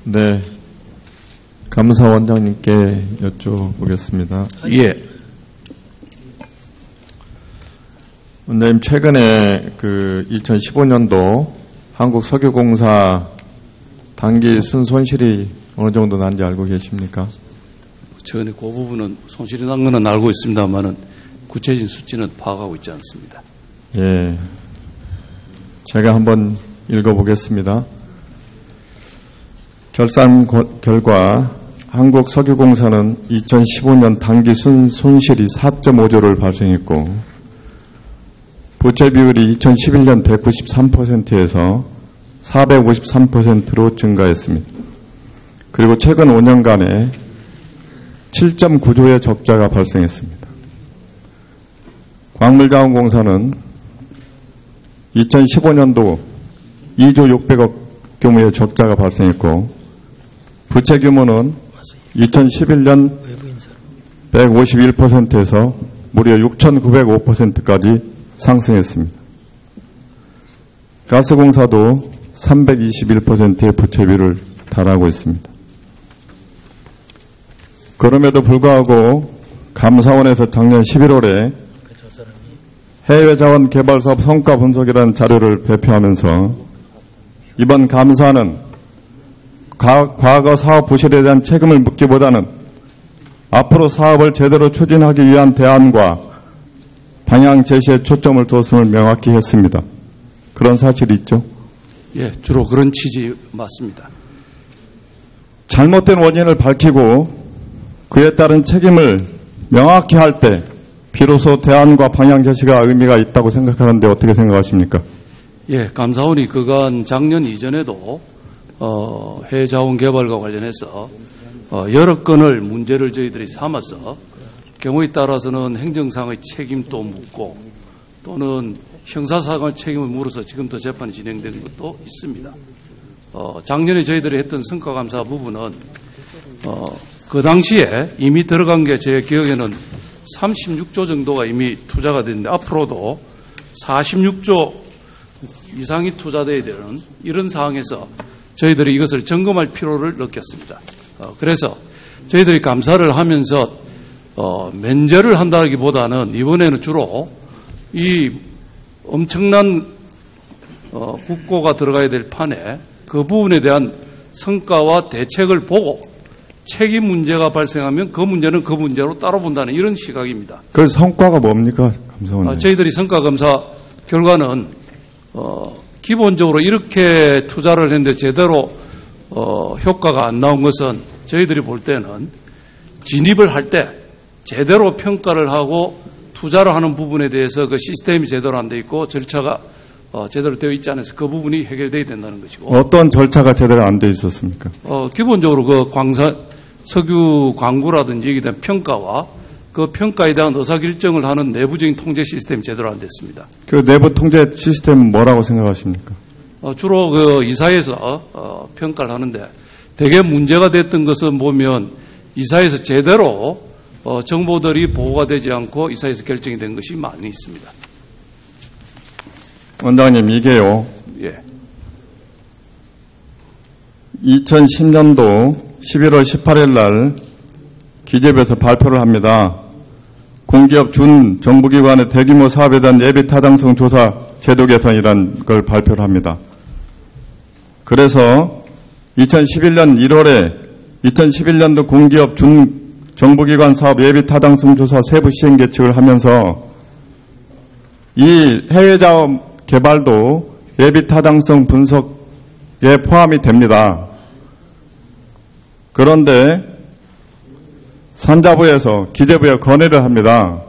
네, 감사원장님께 여쭤보겠습니다. 예. 원장님, 최근에 그 2015년도 한국석유공사 단기 순손실이 어느 정도 난지 알고 계십니까? 전에 그 부분은 손실이 난 거는 알고 있습니다만은 구체적인 수치는 파악하고 있지 않습니다. 예, 제가 한번 읽어보겠습니다. 결산 결과 한국석유공사는 2015년 단기 순손실이 4.5조를 발생했고 부채 비율이 2011년 193%에서 453%로 증가했습니다. 그리고 최근 5년간에 7.9조의 적자가 발생했습니다. 광물자원공사는 2015년도 2조 600억 규모의 적자가 발생했고 부채 규모는 2011년 151%에서 무려 6,905%까지 상승했습니다. 가스공사도 321%의 부채비율을 달하고 있습니다. 그럼에도 불구하고 감사원에서 작년 11월에 해외자원 개발사업 성과 분석이라는 자료를 발표하면서 이번 감사는 과거 사업 부실에 대한 책임을 묻기보다는 앞으로 사업을 제대로 추진하기 위한 대안과 방향 제시에 초점을 두었음을 명확히 했습니다. 그런 사실이 있죠? 예, 주로 그런 취지 맞습니다. 잘못된 원인을 밝히고 그에 따른 책임을 명확히 할 때 비로소 대안과 방향 제시가 의미가 있다고 생각하는데 어떻게 생각하십니까? 예, 감사원이 그간 작년 이전에도 해자원 개발과 관련해서 여러 건을 문제를 저희들이 삼아서 경우에 따라서는 행정상의 책임도 묻고 또는 형사사건 책임을 물어서 지금도 재판이 진행되는 것도 있습니다. 작년에 저희들이 했던 성과감사 부분은 그 당시에 이미 들어간 게 제 기억에는 36조 정도가 이미 투자가 됐는데 앞으로도 46조 이상이 투자돼야 되는 이런 상황에서 저희들이 이것을 점검할 필요를 느꼈습니다. 그래서 저희들이 감사를 하면서 면제를 한다기보다는 이번에는 주로 이 엄청난 국고가 들어가야 될 판에 그 부분에 대한 성과와 대책을 보고 책임 문제가 발생하면 그 문제는 그 문제로 따로 본다는 이런 시각입니다. 그 성과가 뭡니까, 감사원님? 저희들이 성과검사 결과는 기본적으로 이렇게 투자를 했는데 제대로 효과가 안 나온 것은 저희들이 볼 때는 진입을 할 때 제대로 평가를 하고 투자를 하는 부분에 대해서 그 시스템이 제대로 안 돼 있고 절차가 제대로 되어 있지 않아서 그 부분이 해결돼야 된다는 것이고. 어떤 절차가 제대로 안 돼 있었습니까? 기본적으로 그 석유 광구라든지 이에 대한 평가와 그 평가에 대한 의사결정을 하는 내부적인 통제 시스템이 제대로 안 됐습니다. 그 내부 통제 시스템은 뭐라고 생각하십니까? 주로 그 이사에서 평가를 하는데 대개 문제가 됐던 것은 보면 이사에서 제대로 정보들이 보고가 되지 않고 이사에서 결정이 된 것이 많이 있습니다. 원장님, 이게요. 예. 2010년도 11월 18일 날 기재부에서 발표를 합니다. 공기업 준 정부기관의 대규모 사업에 대한 예비 타당성 조사 제도 개선이라는 걸 발표를 합니다. 그래서 2011년 1월에 2011년도 공기업 준 정부기관 사업 예비 타당성 조사 세부 시행 계획을 하면서 이 해외자원 개발도 예비 타당성 분석에 포함이 됩니다. 그런데 산자부에서 기재부에 건의를 합니다.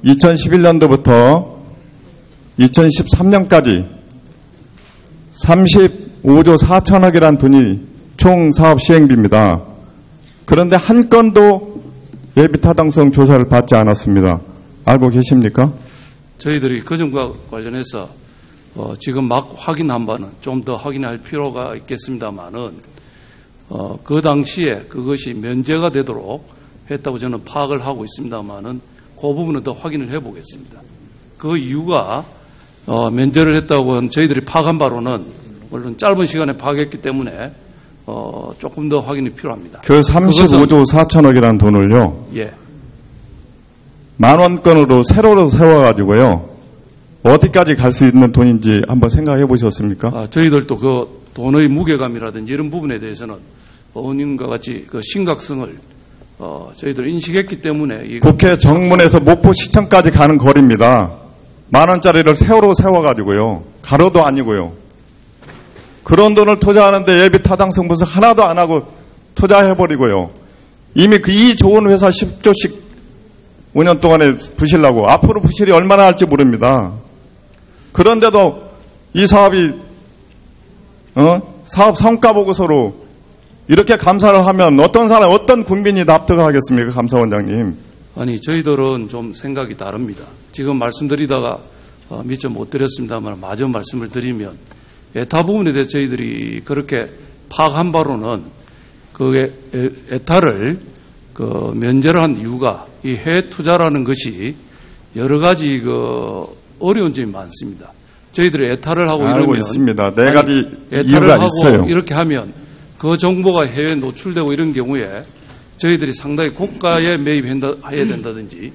2011년도부터 2013년까지 35조 4천억이라는 돈이 총 사업 시행비입니다. 그런데 한 건도 예비타당성 조사를 받지 않았습니다. 알고 계십니까? 저희들이 그 점과 관련해서 지금 막 확인한 바는 좀 더 확인할 필요가 있겠습니다만은 그 당시에 그것이 면제가 되도록 했다고 저는 파악을 하고 있습니다만은 그 부분은 더 확인을 해보겠습니다. 그 이유가 면제를 했다고 저희들이 파악한 바로는 물론 짧은 시간에 파악했기 때문에 조금 더 확인이 필요합니다. 그 35조 4천억이라는 돈을요. 예. 만원권으로 세로로 세워가지고요. 어디까지 갈 수 있는 돈인지 한번 생각해 보셨습니까? 저희들도 그 돈의 무게감이라든지 이런 부분에 대해서는 의원님과 같이 그 심각성을 저희들 인식했기 때문에 국회 정문에서 목포시청까지 가는 거리입니다. 만원짜리를 세로로 세워가지고요. 가로도 아니고요. 그런 돈을 투자하는데 예비 타당성 분석 하나도 안 하고 투자해버리고요. 이미 이 좋은 회사 10조씩 5년 동안에 부실라고 앞으로 부실이 얼마나 할지 모릅니다. 그런데도 이 사업이 사업 성과 보고서로 이렇게 감사를 하면 어떤 국민이 납득을 하겠습니까, 감사원장님? 아니, 저희들은 좀 생각이 다릅니다. 지금 말씀드리다가 미처 못 드렸습니다만 마저 말씀을 드리면 에타 부분에 대해서 저희들이 그렇게 파악한 바로는 그 에타를 면제를 한 이유가 이 해외 투자라는 것이 여러 가지 어려운 점이 많습니다. 저희들이 에타를 하고 알고 이러면 있습니다. 네 가지 에타를 이유가 하고 있어요. 이렇게 하면 그 정보가 해외에 노출되고 이런 경우에 저희들이 상당히 고가에 매입해야 된다든지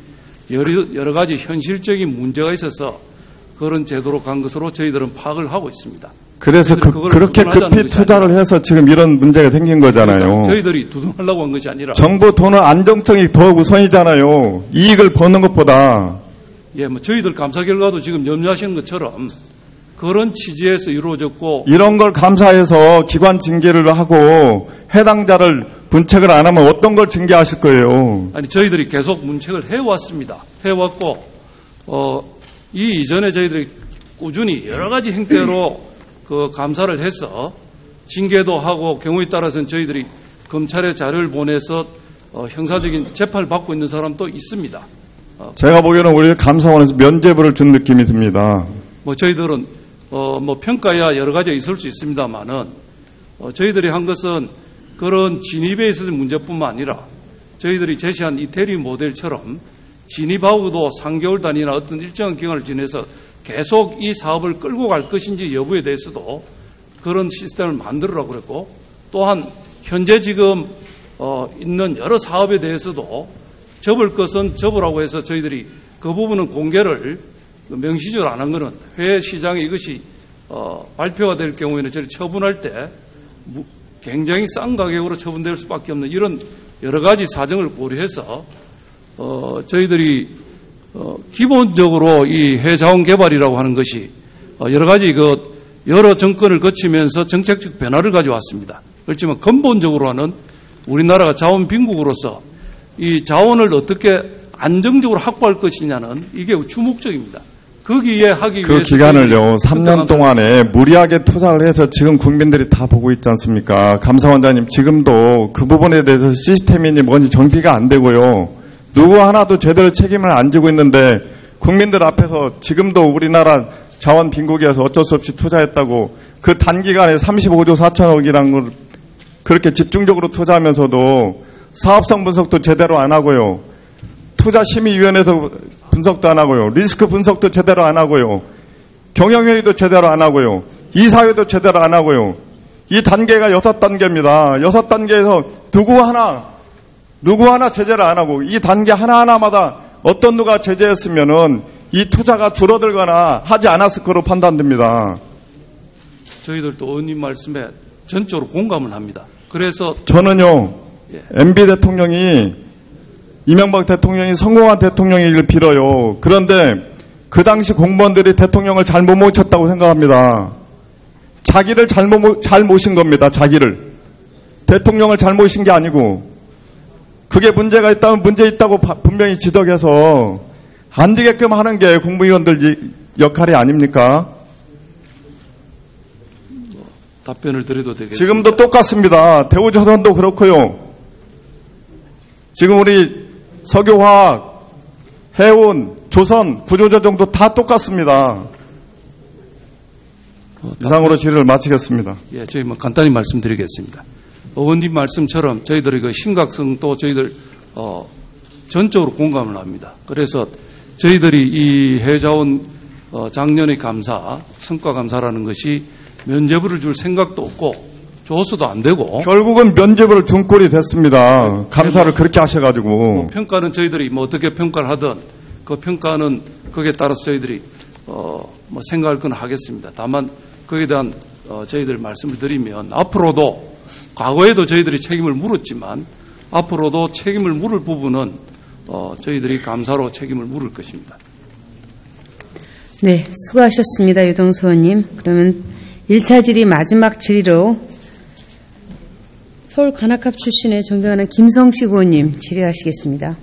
여러 가지 현실적인 문제가 있어서 그런 제도로 간 것으로 저희들은 파악을 하고 있습니다. 그래서 그렇게 급히 투자를 해서 지금 이런 문제가 생긴 거잖아요. 그러니까 저희들이 두둔하려고 한 것이 아니라 정부 돈은 안정성이 더 우선이잖아요. 이익을 버는 것보다. 예, 저희들 감사 결과도 지금 염려하시는 것처럼 그런 취지에서 이루어졌고 이런 걸 감사해서 기관 징계를 하고 해당자를 문책을 안 하면 어떤 걸 징계하실 거예요? 아니, 저희들이 계속 문책을 해왔습니다. 해왔고 이 이전에 저희들이 꾸준히 여러 가지 행태로 감사를 해서 징계도 하고 경우에 따라서는 저희들이 검찰에 자료를 보내서 형사적인 재판을 받고 있는 사람도 있습니다. 제가 보기에는 우리 감사원에서 면죄부를 준 느낌이 듭니다. 저희들은 평가야 여러 가지가 있을 수 있습니다만은 저희들이 한 것은 그런 진입에 있어서 문제뿐만 아니라 저희들이 제시한 이태리 모델처럼 진입하고도 3개월 단위나 어떤 일정한 기간을 지내서 계속 이 사업을 끌고 갈 것인지 여부에 대해서도 그런 시스템을 만들으라고 그랬고, 또한 현재 지금 있는 여러 사업에 대해서도 접을 것은 접으라고 해서 저희들이 그 부분은 공개를 명시적으로 안 한 것은 해외 시장에 이것이 발표가 될 경우에는 저희 처분할 때 굉장히 싼 가격으로 처분될 수밖에 없는 이런 여러 가지 사정을 고려해서 저희들이 기본적으로 이 해자원 개발이라고 하는 것이 여러 가지 여러 정권을 거치면서 정책적 변화를 가져왔습니다. 그렇지만 근본적으로 하는 우리나라가 자원 빈국으로서 이 자원을 어떻게 안정적으로 확보할 것이냐는 이게 주목적입니다. 거기에 하기 위해서 그 기간을요 3년 동안에 무리하게 투자를 해서 지금 국민들이 다 보고 있지 않습니까? 감사원장님, 지금도 그 부분에 대해서 시스템이니 뭔지 정비가 안 되고요. 누구 하나도 제대로 책임을 안 지고 있는데 국민들 앞에서 지금도 우리나라 자원 빈국에서 어쩔 수 없이 투자했다고 그 단기간에 35조 4천억이라는 걸 그렇게 집중적으로 투자하면서도 사업성 분석도 제대로 안 하고요. 투자심의위원회에서 분석도 안 하고요. 리스크 분석도 제대로 안 하고요. 경영회의도 제대로 안 하고요. 이사회도 제대로 안 하고요. 이 단계가 6단계입니다. 6단계에서 누구 하나 제재를 안 하고 이 단계 하나하나마다 어떤 누가 제재했으면은 이 투자가 줄어들거나 하지 않았을 거로 판단됩니다. 저희들도 의원님 말씀에 전적으로 공감을 합니다. 그래서 저는요, MB 대통령이 이명박 대통령이 성공한 대통령이길 빌어요. 그런데 그 당시 공무원들이 대통령을 잘못 모셨다고 생각합니다. 자기를 잘 모신 겁니다. 자기를. 대통령을 잘 모신 게 아니고 그게 문제가 있다면 문제 있다고 분명히 지적해서 안 되게끔 하는 게 국무위원들 역할이 아닙니까? 답변을 드려도 되겠습니다. 지금도 똑같습니다. 대우조선도 그렇고요. 지금 우리 석유화학, 해운, 조선, 구조조정도 다 똑같습니다. 이상으로 질의를 마치겠습니다. 예, 저희 간단히 말씀드리겠습니다. 의원님 말씀처럼 저희들의 그 심각성도 저희들 전적으로 공감을 합니다. 그래서 저희들이 이 해자원 작년의 감사, 성과 감사라는 것이 면죄부를 줄 생각도 없고 줘서도 안 되고 결국은 면죄부를 둔 꼴이 됐습니다. 감사를 그렇게 하셔가지고. 평가는 저희들이 뭐 어떻게 평가를 하든 그 평가는 거기에 따라서 저희들이 뭐 생각할 건 하겠습니다. 다만 거기에 대한 저희들 말씀을 드리면 앞으로도 과거에도 저희들이 책임을 물었지만 앞으로도 책임을 물을 부분은 저희들이 감사로 책임을 물을 것입니다. 네, 수고하셨습니다. 유동수 의원님. 그러면 1차 질의 마지막 질의로 서울 관악갑 출신의 존경하는 김성식 의원님 질의하시겠습니다.